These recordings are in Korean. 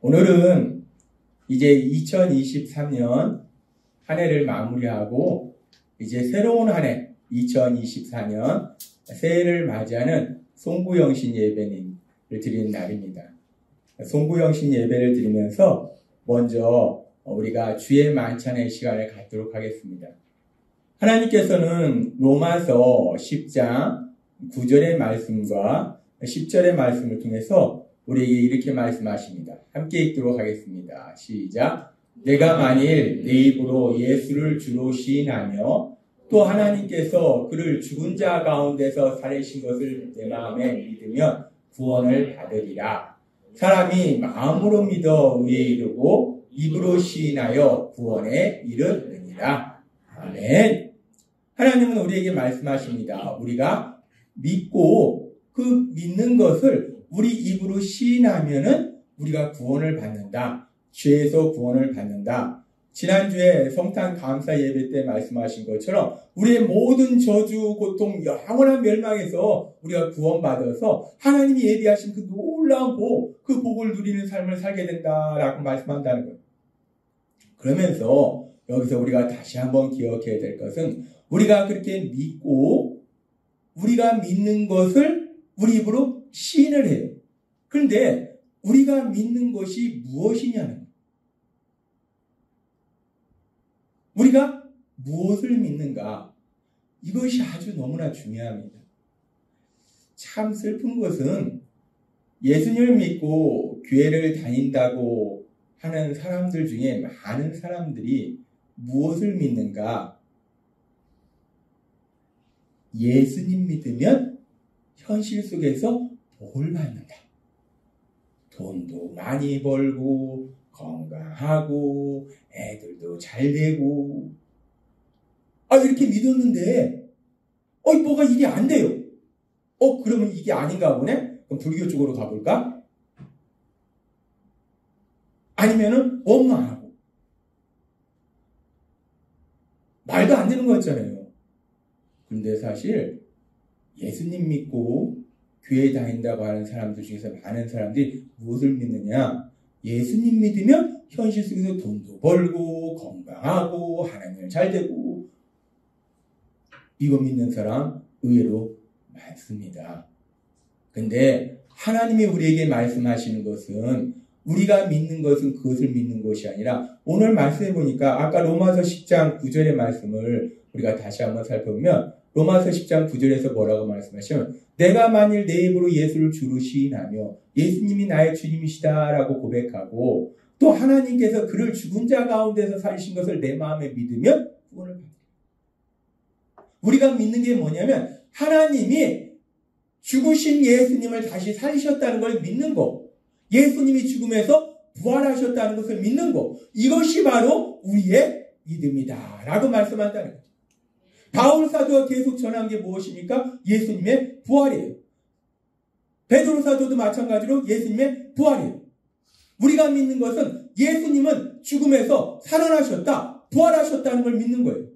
오늘은 이제 2023년 한 해를 마무리하고 이제 새로운 한 해 2024년 새해를 맞이하는 송구영신 예배를 드리는 날입니다. 송구영신 예배를 드리면서 먼저 우리가 주의 만찬의 시간을 갖도록 하겠습니다. 하나님께서는 로마서 10장 9절의 말씀과 10절의 말씀을 통해서 우리에게 이렇게 말씀하십니다. 함께 읽도록 하겠습니다. 시작. 내가 만일 내 입으로 예수를 주로 시인하며 또 하나님께서 그를 죽은 자 가운데서 살리신 것을 내 마음에 믿으면 구원을 받으리라. 사람이 마음으로 믿어 의에 이르고 입으로 시인하여 구원에 이르느니라. 아멘. 하나님은 우리에게 말씀하십니다. 우리가 믿고 그 믿는 것을 우리 입으로 시인하면은 우리가 구원을 받는다. 죄에서 구원을 받는다. 지난주에 성탄 감사 예배 때 말씀하신 것처럼 우리의 모든 저주, 고통, 영원한 멸망에서 우리가 구원받아서 하나님이 예비하신 그 놀라운 복, 그 복을 누리는 삶을 살게 된다라고 말씀한다는 거예요. 그러면서 여기서 우리가 다시 한번 기억해야 될 것은 우리가 그렇게 믿고 우리가 믿는 것을 우리 입으로 시인을 해요. 그런데 우리가 믿는 것이 무엇이냐는 거예요. 우리가 무엇을 믿는가? 이것이 아주 너무나 중요합니다. 참 슬픈 것은 예수님을 믿고 교회를 다닌다고 하는 사람들 중에 많은 사람들이 무엇을 믿는가? 예수님 믿으면 현실 속에서 복을 받는다. 돈도 많이 벌고 건강하고 애들도 잘 되고 이렇게 믿었는데 뭐가 이게 안 돼요. 그러면 이게 아닌가 보네? 그럼 불교 쪽으로 가볼까? 아니면은 원망하고 말도 안 되는 거였잖아요. 근데 사실 예수님 믿고 교회 다닌다고 하는 사람들 중에서 많은 사람들이 무엇을 믿느냐? 예수님 믿으면 현실 속에서 돈도 벌고 건강하고 하나님을 잘 되고 이거 믿는 사람 의외로 많습니다. 근데 하나님이 우리에게 말씀하시는 것은 우리가 믿는 것은 그것을 믿는 것이 아니라 오늘 말씀해 보니까 아까 로마서 10장 9절의 말씀을 우리가 다시 한번 살펴보면 로마서 10장 9절에서 뭐라고 말씀하시면 내가 만일 내 입으로 예수를 주로 시인하며 예수님이 나의 주님이시다라고 고백하고 또 하나님께서 그를 죽은 자 가운데서 살리신 것을 내 마음에 믿으면 구원을 받는다. 우리가 믿는 게 뭐냐면 하나님이 죽으신 예수님을 다시 살리셨다는 걸 믿는 거, 예수님이 죽음에서 부활하셨다는 것을 믿는 거, 이것이 바로 우리의 믿음이다 라고 말씀한다는 거죠. 바울 사도가 계속 전한 게 무엇입니까? 예수님의 부활이에요. 베드로 사도도 마찬가지로 예수님의 부활이에요. 우리가 믿는 것은 예수님은 죽음에서 살아나셨다, 부활하셨다는 걸 믿는 거예요.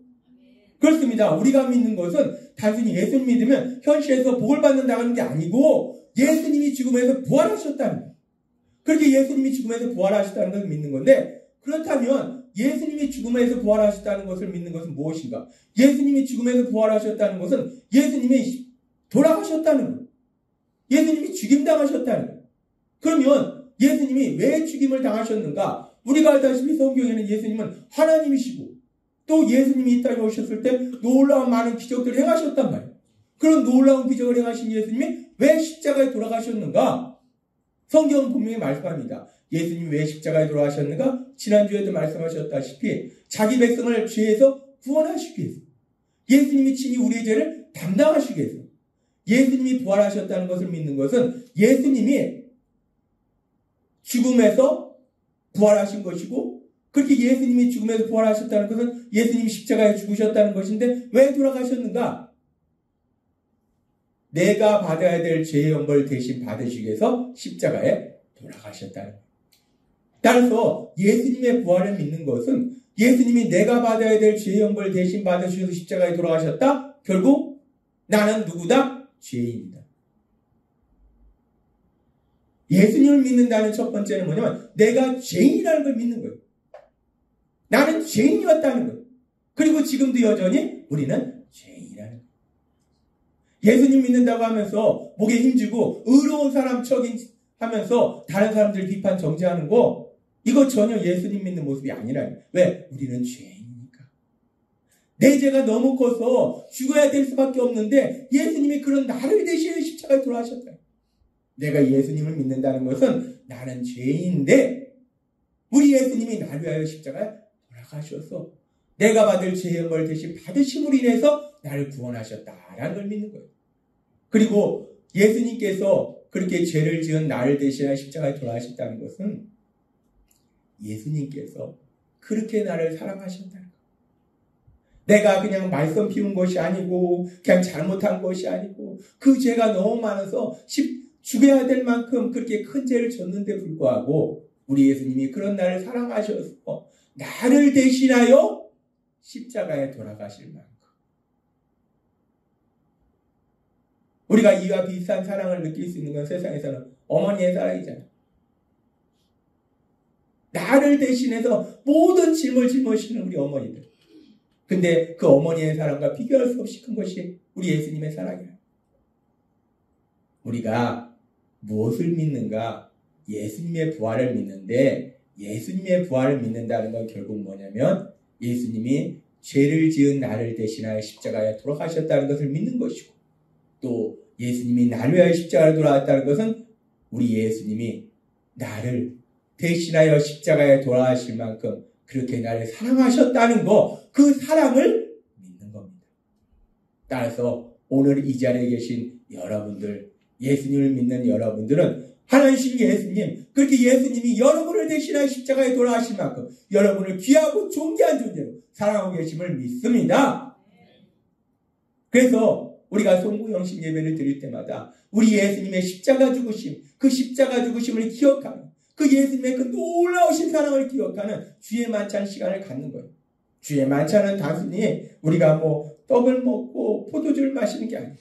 그렇습니다. 우리가 믿는 것은 단순히 예수님 믿으면 현실에서 복을 받는다는 게 아니고 예수님이 죽음에서 부활하셨다는 거예요. 그렇게 예수님이 죽음에서 부활하셨다는 것을 믿는 건데 그렇다면 예수님이 죽음에서 부활하셨다는 것을 믿는 것은 무엇인가? 예수님이 죽음에서 부활하셨다는 것은 예수님이 돌아가셨다는 거예요. 예수님이 죽임당하셨다는 거예요. 그러면 예수님이 왜 죽임을 당하셨는가? 우리가 알다시피 성경에는 예수님은 하나님이시고 또 예수님이 이 땅에 오셨을 때 놀라운 많은 기적들을 행하셨단 말이에요. 그런 놀라운 기적을 행하신 예수님이 왜 십자가에 돌아가셨는가? 성경은 분명히 말씀합니다. 예수님이 왜 십자가에 돌아가셨는가? 지난주에도 말씀하셨다시피 자기 백성을 죄에서 구원하시기 위해서 예수님이 친히 우리의 죄를 담당하시기 위해서 예수님이 부활하셨다는 것을 믿는 것은 예수님이 죽음에서 부활하신 것이고 그렇게 예수님이 죽음에서 부활하셨다는 것은 예수님이 십자가에 죽으셨다는 것인데 왜 돌아가셨는가? 내가 받아야 될 죄의 형벌 대신 받으시기 위해서 십자가에 돌아가셨다는 거예요. 따라서 예수님의 부활을 믿는 것은 예수님이 내가 받아야 될 죄의 형벌 대신 받으셔서 십자가에 돌아가셨다? 결국 나는 누구다? 죄인이다. 예수님을 믿는다는 첫 번째는 뭐냐면 내가 죄인이라는 걸 믿는 거예요. 나는 죄인이었다는 거예요. 그리고 지금도 여전히 우리는 죄인이라는 거예요. 예수님 믿는다고 하면서 목에 힘주고 의로운 사람 척하면서 다른 사람들 비판 정죄하는 거, 이거 전혀 예수님 믿는 모습이 아니라요. 왜? 우리는 죄인이니까. 내 죄가 너무 커서 죽어야 될 수밖에 없는데 예수님이 그런 나를 대신해 십자가에 돌아가셨다. 내가 예수님을 믿는다는 것은 나는 죄인인데 우리 예수님이 나를 위하여 십자가에 돌아가셔서 내가 받을 죄의 벌 대신 받으심으로 인해서 나를 구원하셨다라는 걸 믿는 거예요. 그리고 예수님께서 그렇게 죄를 지은 나를 대신하여 십자가에 돌아가셨다는 것은 예수님께서 그렇게 나를 사랑하셨다는 거예요. 내가 그냥 말썽 피운 것이 아니고 그냥 잘못한 것이 아니고 그 죄가 너무 많아서 죽여야 될 만큼 그렇게 큰 죄를 졌는데 불구하고 우리 예수님이 그런 나를 사랑하셔서 나를 대신하여 십자가에 돌아가실 만큼 우리가 이와 비슷한 사랑을 느낄 수 있는 건 세상에서는 어머니의 사랑이잖아요. 나를 대신해서 모든 짐을 짊어지는 우리 어머니들. 근데 그 어머니의 사랑과 비교할 수 없이 큰 것이 우리 예수님의 사랑이에요. 우리가 무엇을 믿는가? 예수님의 부활을 믿는데 예수님의 부활을 믿는다는 건 결국 뭐냐면 예수님이 죄를 지은 나를 대신하여 십자가에 돌아가셨다는 것을 믿는 것이고 또 예수님이 나를 위하여 십자가에 돌아갔다는 것은 우리 예수님이 나를 대신하여 십자가에 돌아가실 만큼 그렇게 나를 사랑하셨다는 거, 그 사랑을 믿는 겁니다. 따라서 오늘 이 자리에 계신 여러분들, 예수님을 믿는 여러분들은 하나님 예수님, 그렇게 예수님이 여러분을 대신하여 십자가에 돌아가실 만큼 여러분을 귀하고 존귀한 존재로 사랑하고 계심을 믿습니다. 그래서 우리가 송구영신 예배를 드릴 때마다 우리 예수님의 십자가 죽으심, 그 십자가 죽으심을 기억하는 그 예수님의 그 놀라우신 사랑을 기억하는 주의 만찬 시간을 갖는 거예요. 주의 만찬은 단순히 우리가 떡을 먹고 포도주를 마시는 게 아니에요.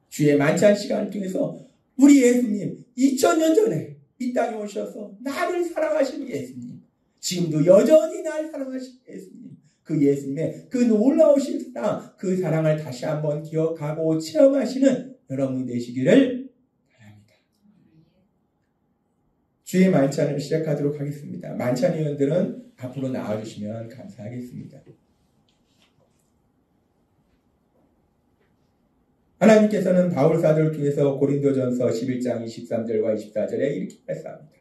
주의 만찬 시간을 통해서 우리 예수님 2000년 전에 이 땅에 오셔서 나를 사랑하시는 예수님, 지금도 여전히 나를 사랑하시는 예수님, 그 예수님의 그 놀라우신 사랑, 그 사랑을 다시 한번 기억하고 체험하시는 여러분이 되시기를 바랍니다. 주의 만찬을 시작하도록 하겠습니다. 만찬위원들은 앞으로 나와주시면 감사하겠습니다. 하나님께서는 바울 사도를 통해서 고린도전서 11장 23절과 24절에 이렇게 말씀합니다.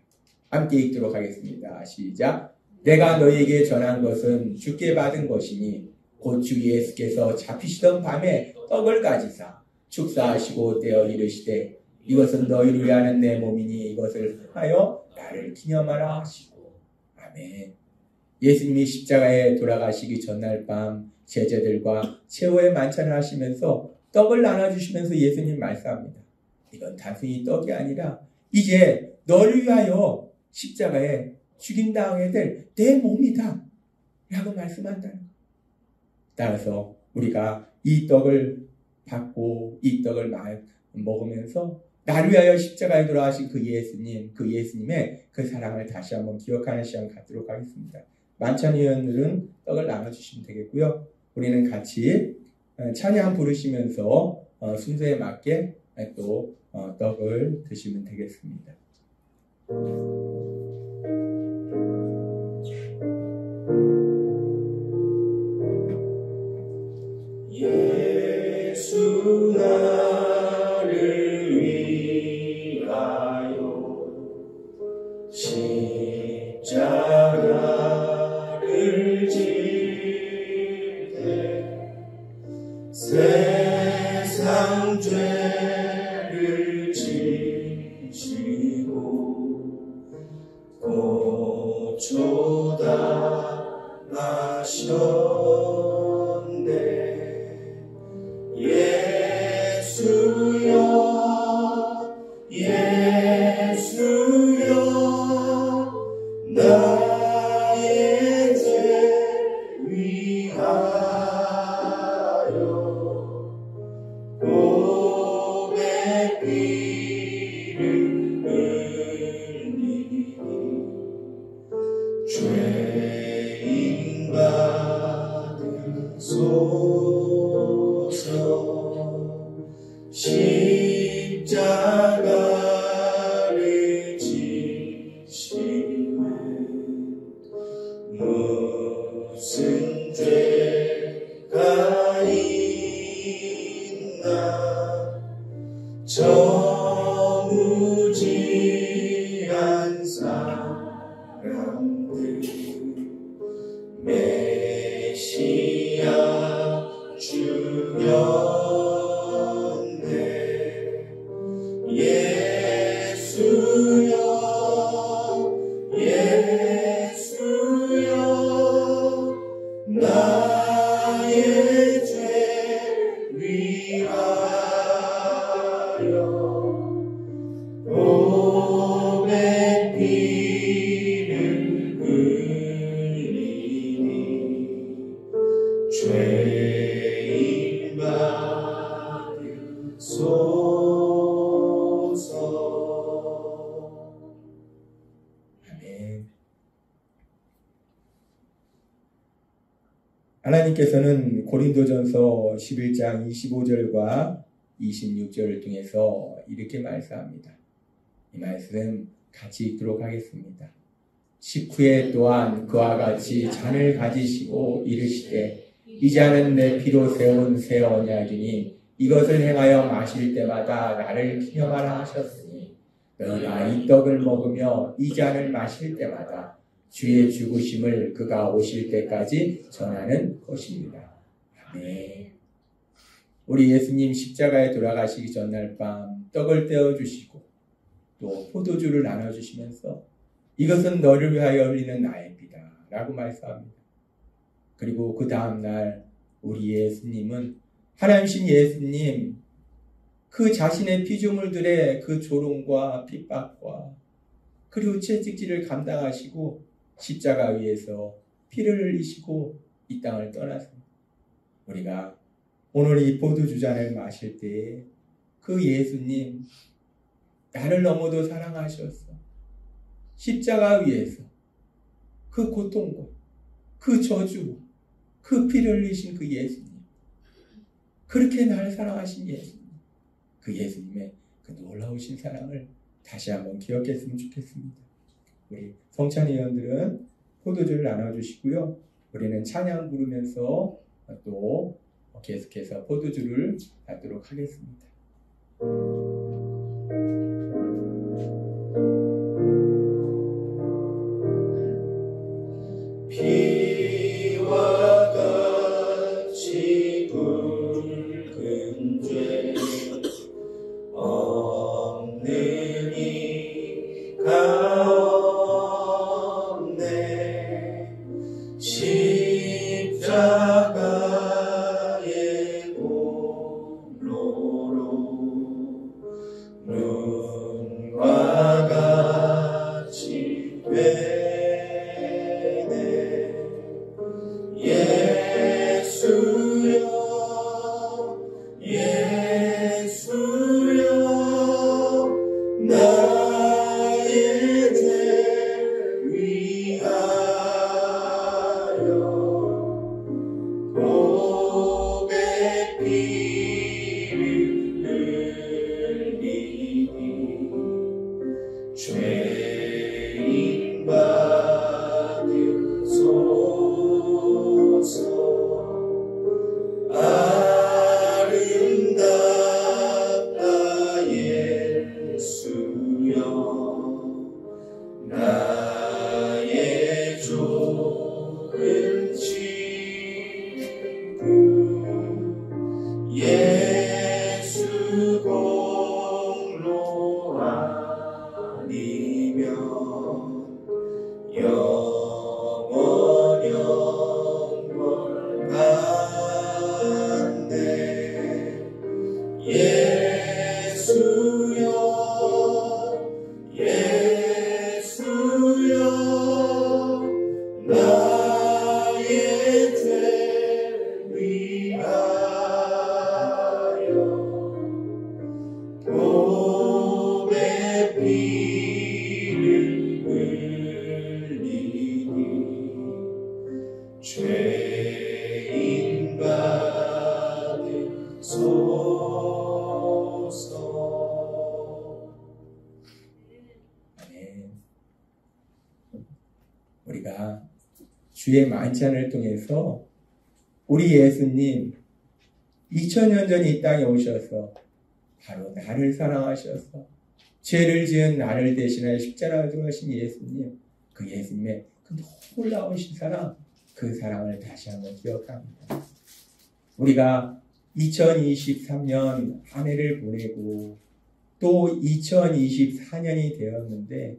함께 읽도록 하겠습니다. 시작. 내가 너희에게 전한 것은 주께 받은 것이니 곧 주 예수께서 잡히시던 밤에 떡을 가지사 축사하시고 떼어 이르시되 이것은 너희를 위하는 내 몸이니 이것을 하여 나를 기념하라 하시고. 아멘. 예수님이 십자가에 돌아가시기 전날 밤 제자들과 최후의 만찬을 하시면서 떡을 나눠주시면서 예수님 말씀합니다. 이건 단순히 떡이 아니라 이제 너를 위하여 십자가에 죽임당하게 될 내 몸이다 라고 말씀한다는 것. 따라서 우리가 이 떡을 받고 이 떡을 먹으면서 나를 위하여 십자가에 돌아가신 그 예수님, 그 예수님의 그 사랑을 다시 한번 기억하는 시간 갖도록 하겠습니다. 만찬위원들은 떡을 나눠주시면 되겠고요. 우리는 같이 찬양 부르시면서 순서에 맞게 또 떡을 드시면 되겠습니다. 예수 나를 위하여 십자가를 지되 세상 죄를 지시고 무지한 사람들 메시아 주였네. 예수여 예수여 나의 죄 위하여 몸에 피를 흘리니 죄인 받으소서. 아멘. 하나님께서는 고린도전서 11장 25절과 26절을 통해서 이렇게 말씀합니다. 이 말씀 같이 읽도록 하겠습니다. 식후에 또한 그와 같이 잔을 가지시고 이르시되 이 잔은 내 피로 세운 새 언약이니 이것을 행하여 마실 때마다 나를 기념하라 하셨으니 너희가 이 떡을 먹으며 이 잔을 마실 때마다 주의 죽으심을 그가 오실 때까지 전하는 것입니다. 아멘. 우리 예수님 십자가에 돌아가시기 전날 밤 떡을 떼어주시고 또 포도주를 나눠주시면서 이것은 너를 위하여 흘리는 나의 피다 라고 말씀합니다. 그리고 그 다음날 우리 예수님은 하나님신 예수님 그 자신의 피조물들의 그 조롱과 핍박과 그리고 채찍질을 감당하시고 십자가 위에서 피를 흘리시고 이 땅을 떠났습니다. 우리가 오늘 이 포도주잔을 마실 때에 그 예수님 나를 너무도 사랑하셨어. 십자가 위에서 그 고통과 그 저주, 그 피를 흘리신 그 예수님, 그렇게 나를 사랑하신 예수님, 그 예수님의 그 놀라우신 사랑을 다시 한번 기억했으면 좋겠습니다. 우리 성찬 회원들은 포도주를 나눠주시고요. 우리는 찬양 부르면서 또 계속해서 포도주를 받도록 하겠습니다. 피와 같이 굵은 죄 없는 이가 없네. 십자가의 공로로 눈과 같이 되네. 예수여 예수여 나의 죄 위하여 몸에 피를 흘리니 죄인 받으소서. 아름답다 예수여 나의 좋은 친구. 예수 공로 아니면 영원 영원 간대. 예수여 예수여 나의 죄 위하여 몸에 피를 흘리니 죄인 받으소서. 아멘. 우리가 주의 만찬을 통해서 우리 예수님 2000년 전에 이 땅에 오셔서 바로 나를 사랑하셔서 죄를 지은 나를 대신하여 십자가에 돌아가신 예수님, 그 예수님의 그 놀라우신 사랑, 그 사랑을 다시 한번 기억합니다. 우리가 2023년 한 해를 보내고 또 2024년이 되었는데,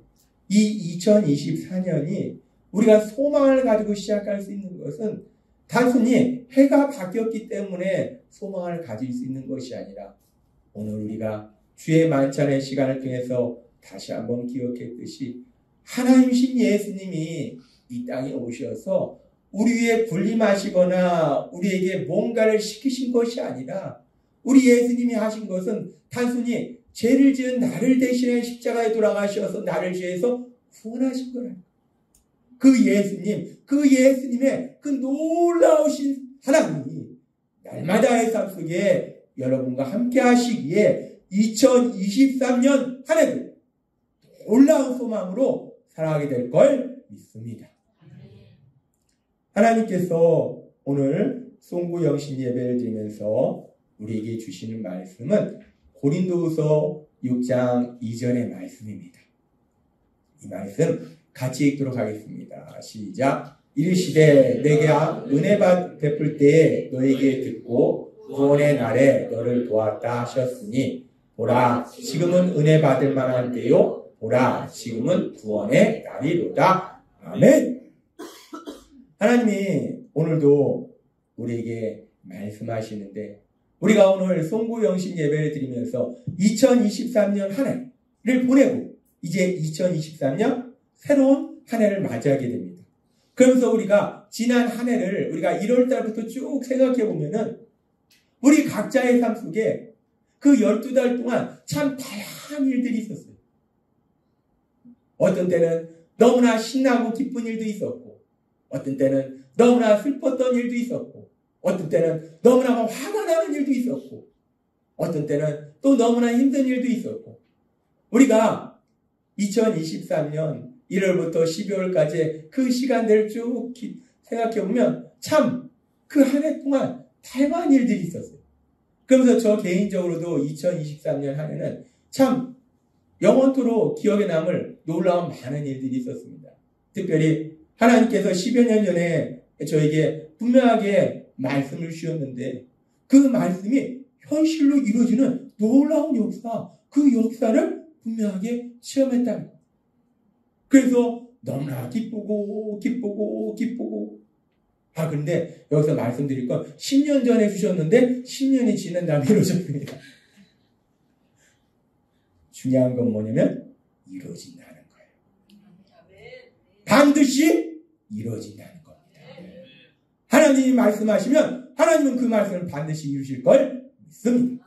이 2024년이 우리가 소망을 가지고 시작할 수 있는 것은 단순히 해가 바뀌었기 때문에 소망을 가질 수 있는 것이 아니라, 오늘 우리가 주의 만찬의 시간을 통해서 다시 한번 기억했듯이 하나님이신 예수님이 이 땅에 오셔서 우리 위에 군림하시거나 우리에게 뭔가를 시키신 것이 아니라, 우리 예수님이 하신 것은 단순히 죄를 지은 나를 대신해 십자가에 돌아가셔서 나를 죄에서 구원하신 거라. 그 예수님의 그 놀라우신 하나님이 날마다의 삶 속에 여러분과 함께 하시기에 2023년 한 해도 놀라운 소망으로 살아가게 될 걸 믿습니다. 하나님께서 오늘 송구 영신 예배를 드리면서 우리에게 주시는 말씀은 고린도후서 6장 2절의 말씀입니다. 이 말씀 같이 읽도록 하겠습니다. 시작. 이르시되 내가 은혜 베풀 때에 너에게 듣고 구원의 날에 너를 도왔다 하셨으니 보라 지금은 은혜 받을 만한 때요 보라 지금은 구원의 날이로다. 아멘. 하나님이 오늘도 우리에게 말씀하시는데, 우리가 오늘 송구영신 예배를 드리면서 2023년 한 해를 보내고 이제 2023년 새로운 한 해를 맞이하게 됩니다. 그러면서 우리가 지난 한 해를 우리가 1월 달부터 쭉 생각해 보면은 우리 각자의 삶 속에 그 12달 동안 참 다양한 일들이 있었어요. 어떤 때는 너무나 신나고 기쁜 일도 있었고, 어떤 때는 너무나 슬펐던 일도 있었고, 어떤 때는 너무나 화가 나는 일도 있었고, 어떤 때는 또 너무나 힘든 일도 있었고, 우리가 2023년 1월부터 12월까지 그 시간들을 쭉 생각해보면 참 그 한 해 동안 다양한 일들이 있었어요. 그러면서 저 개인적으로도 2023년 한 해는 참 영원토록 기억에 남을 놀라운 많은 일들이 있었습니다. 특별히 하나님께서 10여 년 전에 저에게 분명하게 말씀을 주셨는데, 그 말씀이 현실로 이루어지는 놀라운 역사, 그 역사를 분명하게 체험했다는 거예요. 그래서 너무나 기쁘고 그런데 여기서 말씀드릴 건 10년 전에 주셨는데 10년이 지난 다음에 이루어졌습니다. 중요한 건 뭐냐면 이루어진다는 거예요. 반드시 이루어진다는 겁니다. 하나님이 말씀하시면 하나님은 그 말씀을 반드시 이루실 걸 믿습니다.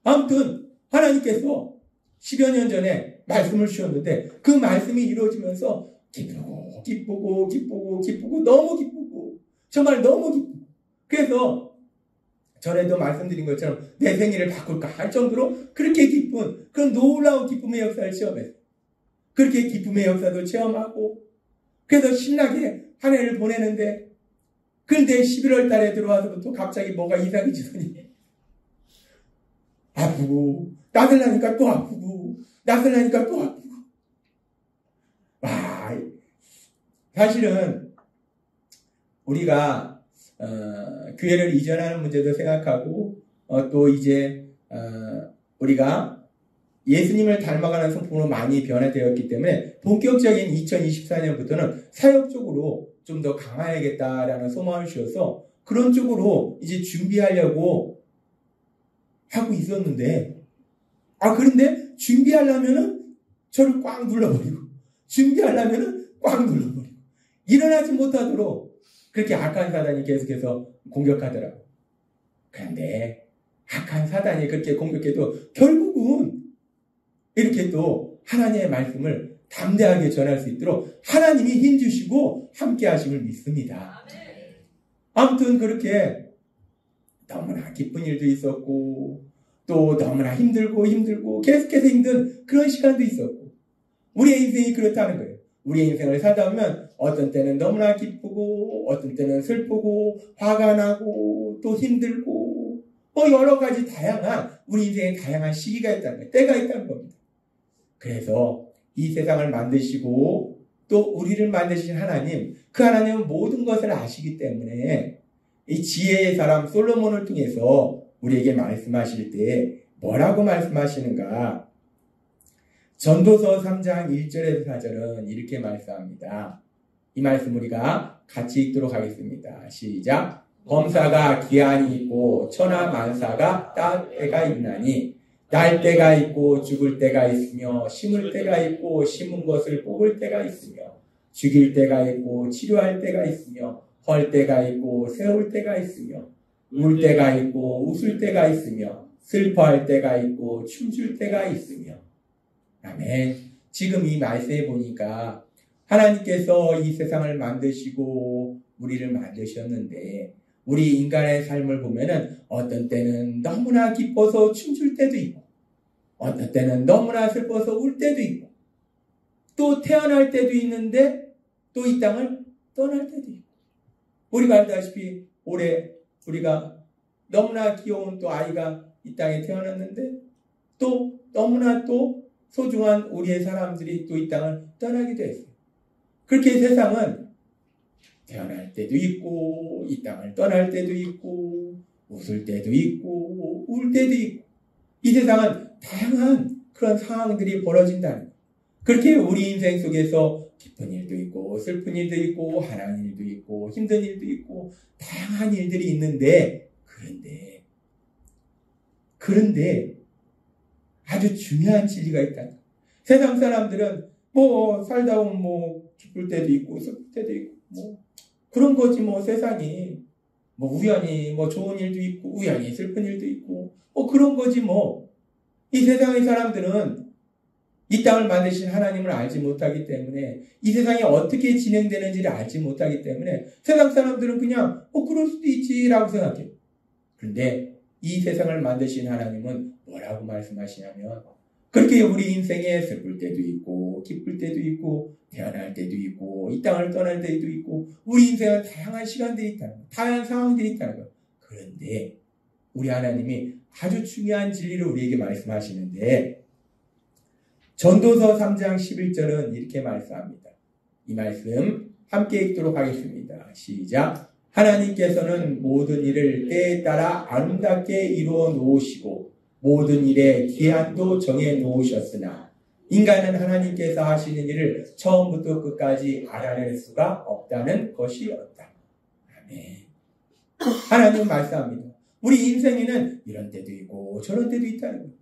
아무튼 하나님께서 10여 년 전에 말씀을 주셨는데 그 말씀이 이루어지면서 기쁘고 너무 기쁘고 정말 너무 기쁘고, 그래서 전에도 말씀드린 것처럼 내 생일을 바꿀까 할 정도로 그렇게 기쁜 그런 놀라운 기쁨의 역사를 체험했어요. 그렇게 기쁨의 역사도 체험하고, 그래서 신나게 한 해를 보내는데, 그런데 11월 달에 들어와서부터 갑자기 뭐가 이상해지더니 아프고 나들나니까 또 아프고 나들나니까 또 아프고. 와, 사실은 우리가 교회를 이전하는 문제도 생각하고 또 이제 우리가 예수님을 닮아가는 성품으로 많이 변화되었기 때문에 본격적인 2024년부터는 사역적으로 좀 더 강화해야겠다라는 소망을 주셔서 그런 쪽으로 이제 준비하려고 하고 있었는데, 그런데 준비하려면은 저를 꽉 눌러버리고, 준비하려면은 꽉 눌러버리고, 일어나지 못하도록 그렇게 악한 사단이 계속해서 공격하더라고요. 그런데 악한 사단이 그렇게 공격해도 결국은 이렇게 또 하나님의 말씀을 담대하게 전할 수 있도록 하나님이 힘주시고 함께 하심을 믿습니다. 아무튼 그렇게 너무나 기쁜 일도 있었고 또 너무나 힘들고 계속해서 힘든 그런 시간도 있었고, 우리의 인생이 그렇다는 거예요. 우리의 인생을 살다 보면 어떤 때는 너무나 기쁘고 어떤 때는 슬프고 화가 나고 또 힘들고 여러 가지 다양한 우리 인생에 다양한 시기가 있다는 거예요. 때가 있다는 겁니다. 그래서 이 세상을 만드시고 또 우리를 만드신 하나님, 그 하나님은 모든 것을 아시기 때문에 이 지혜의 사람 솔로몬을 통해서 우리에게 말씀하실 때 뭐라고 말씀하시는가? 전도서 3장 1절에서 4절은 이렇게 말씀합니다. 이 말씀 우리가 같이 읽도록 하겠습니다. 시작. 범사가 기한이 있고 천하 만사가 딱 때가 있나니 날 때가 있고 죽을 때가 있으며 심을 때가 있고 심은 것을 뽑을 때가 있으며 죽일 때가 있고 치료할 때가 있으며 헐 때가 있고 세울 때가 있으며 울 때가 있고 웃을 때가 있으며 슬퍼할 때가 있고 춤출 때가 있으며. 아멘. 지금 이 말씀에 보니까 하나님께서 이 세상을 만드시고 우리를 만드셨는데 우리 인간의 삶을 보면은 어떤 때는 너무나 기뻐서 춤출 때도 있고 어떤 때는 너무나 슬퍼서 울 때도 있고 또 태어날 때도 있는데 또 이 땅을 떠날 때도 있고 우리가 알다시피 올해 우리가 너무나 귀여운 또 아이가 이 땅에 태어났는데 또 너무나 또 소중한 우리의 사람들이 또 이 땅을 떠나기도 했어요. 그렇게 세상은 태어날 때도 있고 이 땅을 떠날 때도 있고 웃을 때도 있고 울 때도 있고 이 세상은 다양한 그런 상황들이 벌어진다는 거예요. 그렇게 우리 인생 속에서 기쁜 일도 있고 슬픈 일도 있고 화난 일도 있고 힘든 일도 있고 다양한 일들이 있는데 그런데 아주 중요한 진리가 있다. 세상 사람들은 살다 보면 기쁠 때도 있고 슬플 때도 있고 그런 거지 세상이 우연히 좋은 일도 있고 우연히 슬픈 일도 있고 그런 거지 이 세상의 사람들은 이 땅을 만드신 하나님을 알지 못하기 때문에 이 세상이 어떻게 진행되는지를 알지 못하기 때문에 세상 사람들은 그냥 그럴 수도 있지라고 생각해요. 그런데 이 세상을 만드신 하나님은 뭐라고 말씀하시냐면 그렇게 우리 인생에 슬플 때도 있고 기쁠 때도 있고 태어날 때도 있고 이 땅을 떠날 때도 있고 우리 인생은 다양한 시간들이 있다는 거예요. 다양한 상황들이 있다는 거예요. 그런데 우리 하나님이 아주 중요한 진리를 우리에게 말씀하시는데 전도서 3장 11절은 이렇게 말씀합니다. 이 말씀 함께 읽도록 하겠습니다. 시작. 하나님께서는 모든 일을 때에 따라 아름답게 이루어 놓으시고 모든 일에 기한도 정해 놓으셨으나 인간은 하나님께서 하시는 일을 처음부터 끝까지 알아낼 수가 없다는 것이었다. 아멘. 하나님은 말씀합니다. 우리 인생에는 이런 때도 있고 저런 때도 있다는 거예요.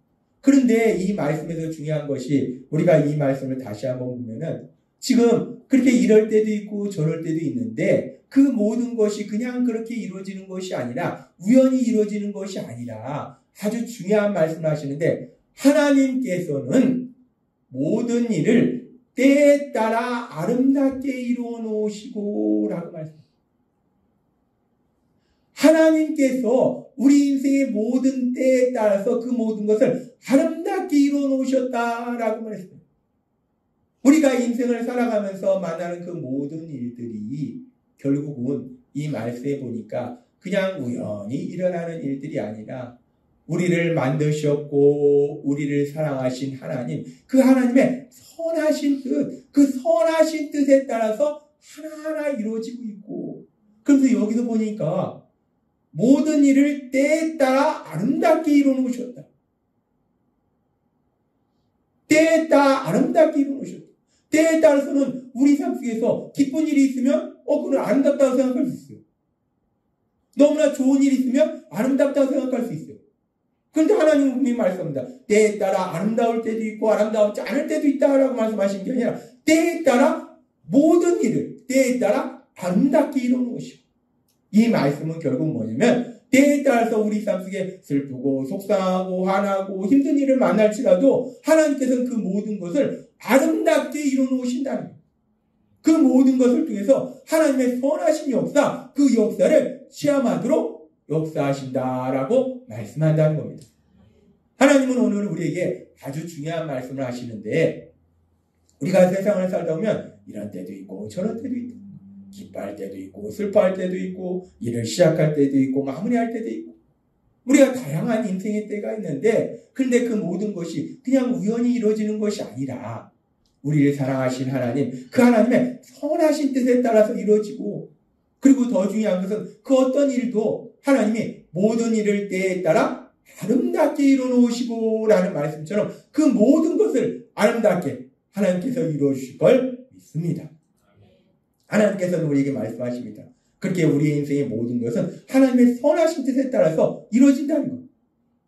그런데 이 말씀에서 중요한 것이 우리가 이 말씀을 다시 한번 보면은 지금 그렇게 이럴 때도 있고 저럴 때도 있는데 그 모든 것이 그냥 그렇게 이루어지는 것이 아니라 우연히 이루어지는 것이 아니라 아주 중요한 말씀을 하시는데 하나님께서는 모든 일을 때에 따라 아름답게 이루어 놓으시고 라고 말씀합니다. 하나님께서 우리 인생의 모든 때에 따라서 그 모든 것을 아름답게 이루어 놓으셨다라고 말했습니다. 우리가 인생을 살아가면서 만나는 그 모든 일들이 결국은 이 말씀에 보니까 그냥 우연히 일어나는 일들이 아니라 우리를 만드셨고 우리를 사랑하신 하나님, 그 하나님의 선하신 뜻, 그 선하신 뜻에 따라서 하나하나 이루어지고 있고, 그래서 여기서 보니까 모든 일을 때에 따라 아름답게 이루어놓으셨다. 때에 따라 아름답게 이루어놓으셨다. 때에 따라서는 우리 삶 속에서 기쁜 일이 있으면 그건 아름답다고 생각할 수 있어요. 너무나 좋은 일이 있으면 아름답다고 생각할 수 있어요. 그런데 하나님은 분명히 말씀합니다. 때에 따라 아름다울 때도 있고 아름다우지 않을 때도 있다라고 말씀하신 게 아니라 때에 따라 모든 일을 때에 따라 아름답게 이루어놓으시고, 이 말씀은 결국 뭐냐면 때에 따라서 우리 삶 속에 슬프고 속상하고 화나고 힘든 일을 만날지라도 하나님께서는 그 모든 것을 아름답게 이루어놓으신다는 거예요. 그 모든 것을 통해서 하나님의 선하신 역사, 그 역사를 체험하도록 역사하신다라고 말씀한다는 겁니다. 하나님은 오늘 우리에게 아주 중요한 말씀을 하시는데, 우리가 세상을 살다 보면 이런 때도 있고 저런 때도 있고 기뻐할 때도 있고 슬퍼할 때도 있고 일을 시작할 때도 있고 마무리할 때도 있고, 우리가 다양한 인생의 때가 있는데, 그런데 그 모든 것이 그냥 우연히 이루어지는 것이 아니라 우리를 사랑하신 하나님, 그 하나님의 선하신 뜻에 따라서 이루어지고, 그리고 더 중요한 것은 그 어떤 일도 하나님이 모든 일을 때에 따라 아름답게 이루어놓으시고 라는 말씀처럼 그 모든 것을 아름답게 하나님께서 이루어주실 걸 믿습니다. 하나님께서는 우리에게 말씀하십니다. 그렇게 우리의 인생의 모든 것은 하나님의 선하신 뜻에 따라서 이루어진다는 것.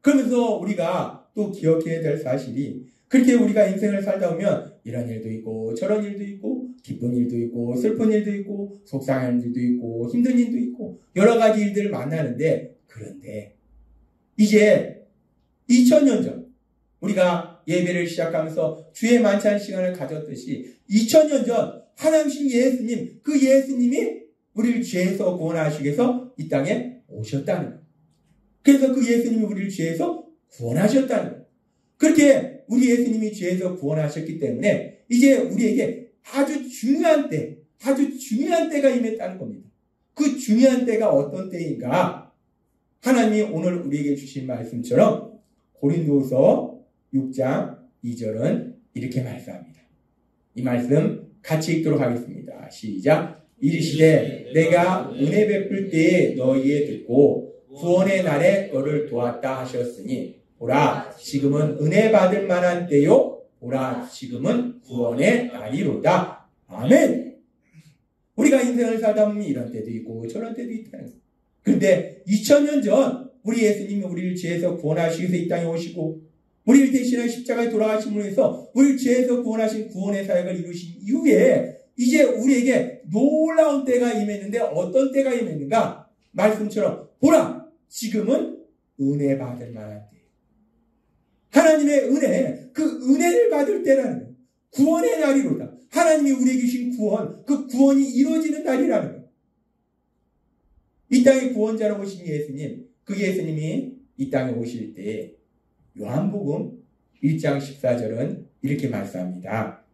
그러면서 우리가 또 기억해야 될 사실이, 그렇게 우리가 인생을 살다 보면 이런 일도 있고 저런 일도 있고 기쁜 일도 있고 슬픈 일도 있고 속상한 일도 있고 힘든 일도 있고 여러 가지 일들을 만나는데, 그런데 이제 2000년 전 우리가 예배를 시작하면서 주의 만찬 시간을 가졌듯이 2000년 전 하나님신 예수님, 그 예수님이 우리를 죄에서 구원하시기 위해서 이 땅에 오셨다는 거예요. 그래서 그 예수님이 우리를 죄에서 구원하셨다는 거예요. 그렇게 우리 예수님이 죄에서 구원하셨기 때문에 이제 우리에게 아주 중요한 때가 임했다는 겁니다. 그 중요한 때가 어떤 때인가? 하나님이 오늘 우리에게 주신 말씀처럼 고린도서 6장 2절은 이렇게 말씀합니다. 이 말씀 같이 읽도록 하겠습니다. 시작. 이르시되 내가 은혜 베풀 때에 너희에 듣고 구원의 날에 너를 도왔다 하셨으니 보라 지금은 은혜 받을 만한 때요 보라 지금은 구원의 날이로다. 아멘. 우리가 인생을 살다 보면 이런 때도 있고 저런 때도 있다는 거예요. 그런데 2000년 전 우리 예수님이 우리를 죄에서 구원하시기 위해서 이 땅에 오시고 우리를 대신해 십자가에 돌아가심으로 해서 우리를 죄에서 구원하신 구원의 사역을 이루신 이후에 이제 우리에게 놀라운 때가 임했는데, 어떤 때가 임했는가? 말씀처럼 보라 지금은 은혜 받을 만한 때, 하나님의 은혜, 그 은혜를 받을 때라는 거예요. 구원의 날이로다. 하나님이 우리에게 주신 구원, 그 구원이 이루어지는 날이라는 거예요. 이 땅의 구원자로 오신 예수님, 그 예수님이 이 땅에 오실 때 요한복음 1장 14절은 이렇게 말씀합니다.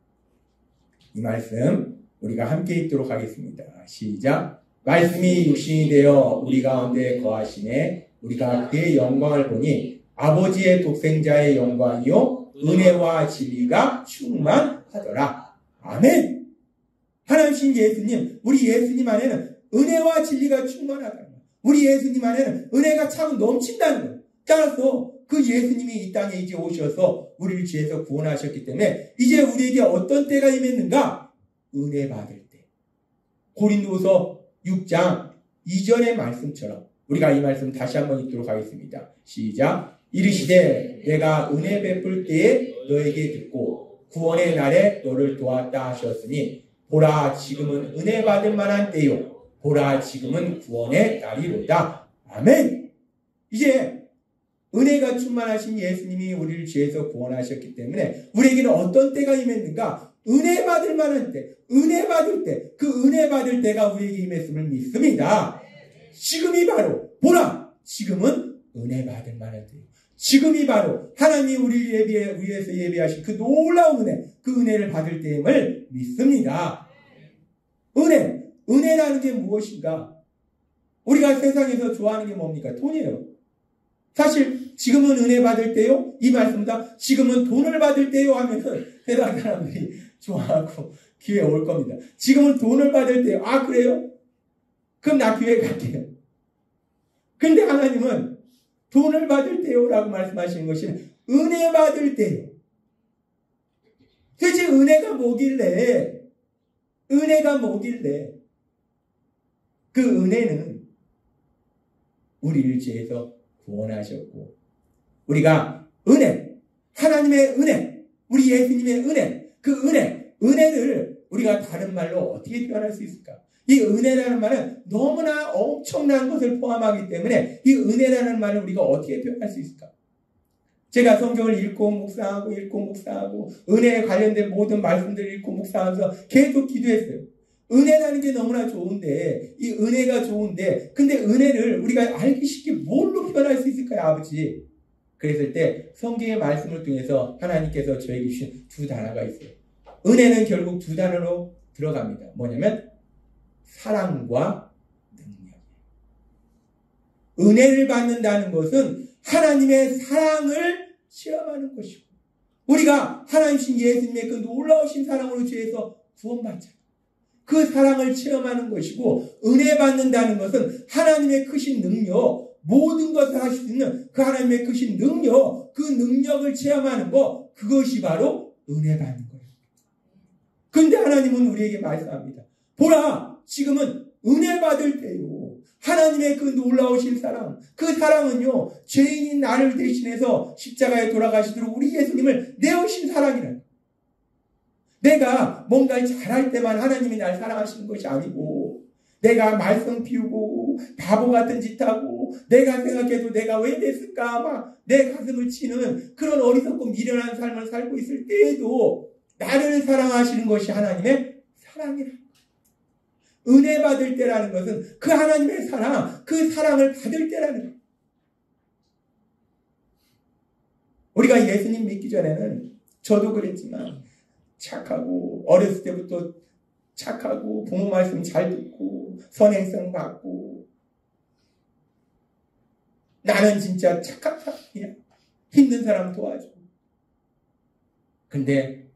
이 말씀 우리가 함께 읽도록 하겠습니다. 시작. 말씀이 육신이 되어 우리 가운데 거하시네 우리가 그의 영광을 보니 아버지의 독생자의 영광이요 은혜와 진리가 충만하더라. 아멘. 하나님신 예수님, 우리 예수님 안에는 은혜와 진리가 충만하다. 우리 예수님 안에는 은혜가 참 넘친다는 거예요. 따라서 그 예수님이 이 땅에 이제 오셔서 우리를 죄에서 구원하셨기 때문에 이제 우리에게 어떤 때가 임했는가? 은혜 받을 때. 고린도서 6장 2절의 말씀처럼 우리가 이 말씀 다시 한번 읽도록 하겠습니다. 시작. 이르시되 내가 은혜 베풀 때에 너에게 듣고 구원의 날에 너를 도왔다 하셨으니 보라 지금은 은혜 받을 만한 때요 보라 지금은 구원의 날이로다. 아멘. 이제 은혜가 충만하신 예수님이 우리를 죄에서 구원하셨기 때문에 우리에게는 어떤 때가 임했는가? 은혜 받을 만한 때, 은혜 받을 때, 그 은혜 받을 때가 우리에게 임했음을 믿습니다. 지금이 바로 보라 지금은 은혜 받을 만한 때, 지금이 바로 하나님이 우리를 위해서 예비하신 그 놀라운 은혜, 그 은혜를 받을 때임을 믿습니다. 은혜라는 게 무엇인가? 우리가 세상에서 좋아하는 게 뭡니까? 돈이에요. 사실 지금은 은혜 받을 때요, 이 말씀보다 지금은 돈을 받을 때요 하면은 세상 사람들이 좋아하고 교회에 올 겁니다. 지금은 돈을 받을 때요. 아 그래요? 그럼 나 교회 갈게요. 근데 하나님은 돈을 받을 때요라고 말씀하시는 것이 은혜 받을 때요. 도대체 은혜가 뭐길래? 그 은혜는 우리를 죄에서 구원하셨고 우리가 하나님의 은혜, 우리 예수님의 은혜, 그 은혜를 우리가 다른 말로 어떻게 표현할 수 있을까? 이 은혜라는 말은 너무나 엄청난 것을 포함하기 때문에 이 은혜라는 말을 우리가 어떻게 표현할 수 있을까? 제가 성경을 읽고 묵상하고 은혜에 관련된 모든 말씀들을 읽고 묵상하면서 계속 기도했어요. 은혜라는 게 너무나 좋은데, 이 은혜가 좋은데, 근데 은혜를 우리가 알기 쉽게 뭘로 표현할 수 있을까요, 아버지? 그랬을 때 성경의 말씀을 통해서 하나님께서 저에게 주신 두 단어가 있어요. 은혜는 결국 두 단어로 들어갑니다. 뭐냐면 사랑과 능력. 은혜를 받는다는 것은 하나님의 사랑을 체험하는 것이고, 우리가 하나님신 예수님의 그 놀라우신 사랑으로 죄에서 구원받자. 그 사랑을 체험하는 것이고, 은혜 받는다는 것은 하나님의 크신 능력, 모든 것을 하실 수 있는 그 하나님의 크신 능력, 그 능력을 체험하는 것, 그것이 바로 은혜 받는 거예요. 근데 하나님은 우리에게 말씀합니다. 보라, 지금은 은혜 받을 때요. 하나님의 그 놀라우신 사랑, 그 사랑은요, 죄인인 나를 대신해서 십자가에 돌아가시도록 우리 예수님을 내어신 사랑이라. 내가 뭔가 잘할 때만 하나님이 날 사랑하시는 것이 아니고, 내가 말썽 피우고 바보 같은 짓 하고 내가 생각해도 내가 왜 됐을까 막 내 가슴을 치는 그런 어리석고 미련한 삶을 살고 있을 때에도 나를 사랑하시는 것이 하나님의 사랑이라. 은혜 받을 때라는 것은 그 하나님의 사랑, 그 사랑을 받을 때라는 거예요. 우리가 예수님 믿기 전에는 저도 그랬지만 착하고 어렸을 때부터 착하고 부모 말씀 잘 듣고 선행성 받고 나는 진짜 착한 사람이야. 힘든 사람 도와주고. 근데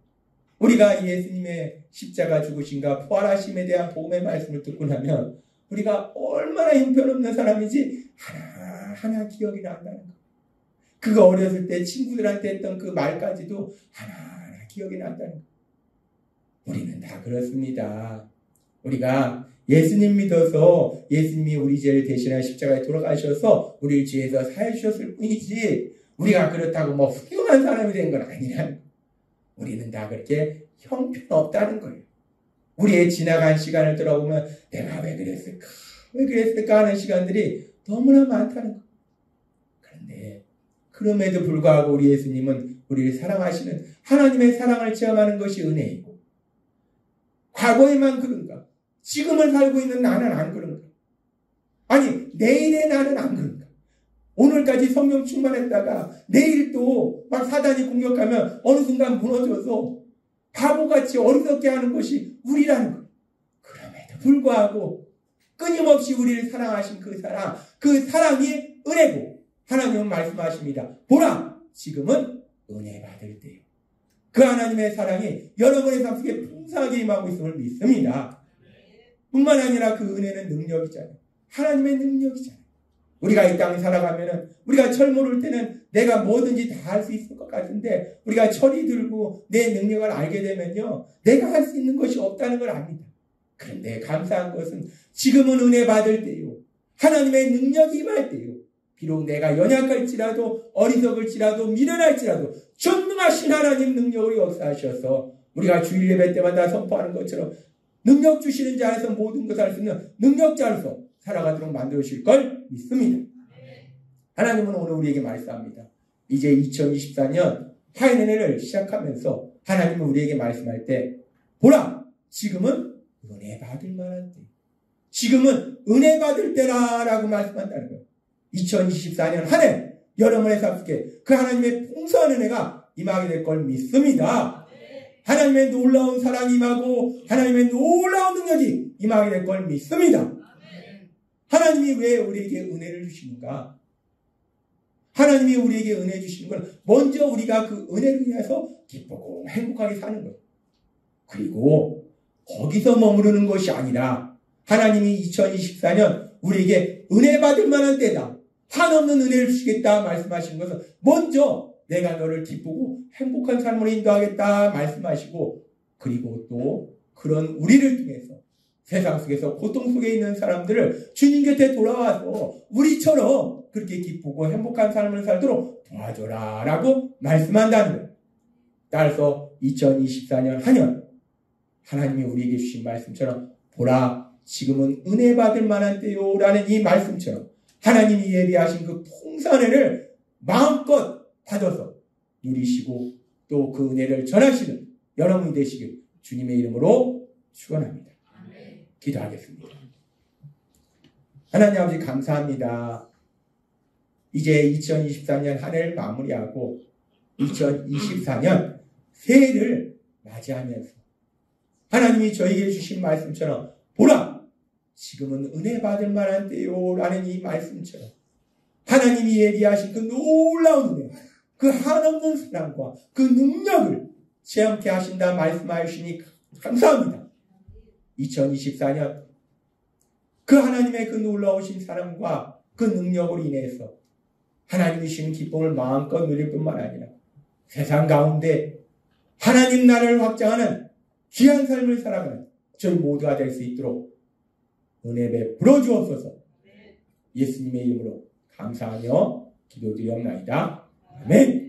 우리가 예수님의 십자가 죽으심과 부활하심에 대한 복음의 말씀을 듣고 나면 우리가 얼마나 형편없는 사람인지 하나하나 기억이 난다는 거. 그거 어렸을 때 친구들한테 했던 그 말까지도 하나하나 기억이 난다는 거. 우리는 다 그렇습니다. 우리가 예수님 믿어서 예수님이 우리 죄를 대신하여 십자가에 돌아가셔서 우리를 죄에서 사해주셨을 뿐이지 우리가 그렇다고 뭐 훌륭한 사람이 된 건 아니라는 거예요. 우리는 다 그렇게 형편없다는 거예요. 우리의 지나간 시간을 돌아보면 내가 왜 그랬을까 하는 시간들이 너무나 많다는 거예요. 그런데 그럼에도 불구하고 우리 예수님은 우리를 사랑하시는 하나님의 사랑을 체험하는 것이 은혜이고, 과거에만 그런가? 지금을 살고 있는 나는 안 그런가? 아니, 내일의 나는 안 그런가? 오늘까지 성령 충만했다가 내일 또 막 사단이 공격하면 어느 순간 무너져서 바보같이 어리석게 하는 것이 우리라는 거예요. 그럼에도 불구하고 끊임없이 우리를 사랑하신 그 사랑이 은혜고, 하나님은 말씀하십니다. 보라, 지금은 은혜 받을 때요. 그 하나님의 사랑이 여러분의 삶 속에 풍성하게 임하고 있음을 믿습니다. 뿐만 아니라 그 은혜는 능력이잖아요. 하나님의 능력이잖아요. 우리가 이 땅에 살아가면은, 우리가 철 모를 때는 내가 뭐든지 다 할 수 있을 것 같은데, 우리가 철이 들고 내 능력을 알게 되면요, 내가 할 수 있는 것이 없다는 걸 압니다. 그런데 감사한 것은 지금은 은혜 받을 때요, 하나님의 능력이 임할 때요, 비록 내가 연약할지라도 어리석을지라도 미련할지라도 전능하신 하나님 능력으로 역사하셔서 우리가 주일 예배 때마다 선포하는 것처럼 능력 주시는 자에서 모든 것을 할 수 있는 능력자로서 살아가도록 만들어주실 걸 믿습니다. 하나님은 오늘 우리에게 말씀합니다. 이제 2024년 화해를 시작하면서 하나님은 우리에게 말씀할 때, 보라, 지금은 은혜 받을 만한 때, 지금은 은혜 받을 때라라고 말씀한다는 거예요. 2024년 한 해 여러분의 삶 속에 그 하나님의 풍성한 은혜가 임하게 될 걸 믿습니다. 하나님의 놀라운 사랑이 임하고 하나님의 놀라운 능력이 임하게 될 걸 믿습니다. 하나님이 왜 우리에게 은혜를 주시는가? 하나님이 우리에게 은혜 주시는 건 먼저 우리가 그 은혜를 인해서 기쁘고 행복하게 사는 거예요. 그리고 거기서 머무르는 것이 아니라 하나님이 2024년 우리에게 은혜 받을 만한 때다, 한없는 은혜를 주시겠다 말씀하신 것은 먼저 내가 너를 기쁘고 행복한 삶으로 인도하겠다 말씀하시고, 그리고 또 그런 우리를 통해서 세상 속에서 고통 속에 있는 사람들을 주님 곁에 돌아와서 우리처럼 그렇게 기쁘고 행복한 삶을 살도록 도와줘라 라고 말씀한다는 거예요. 따라서 2024년 한년 하나님이 우리에게 주신 말씀처럼, 보라, 지금은 은혜 받을 만한 때요 라는 이 말씀처럼 하나님이 예비하신 그 풍성한 은혜를 마음껏 받아서 누리시고 또 그 은혜를 전하시는 여러분이 되시길 주님의 이름으로 축원합니다. 기도하겠습니다. 하나님 아버지, 감사합니다. 이제 2023년 한 해를 마무리하고 2024년 새해를 맞이하면서 하나님이 저에게 주신 말씀처럼, 보라, 지금은 은혜 받을 만한 때요 라는 이 말씀처럼 하나님이 예비하신 그 놀라운 은혜, 그 한없는 사랑과 그 능력을 체험케 하신다 말씀하시니 감사합니다. 2024년 그 하나님의 그 놀라우신 사랑과 그 능력으로 인해서 하나님이 주신 기쁨을 마음껏 누릴 뿐만 아니라 세상 가운데 하나님 나라를 확장하는 귀한 삶을 살아가는 저희 모두가 될 수 있도록 은혜 베풀어 주옵소서. 예수님의 이름으로 감사하며 기도드리옵나이다. 아멘.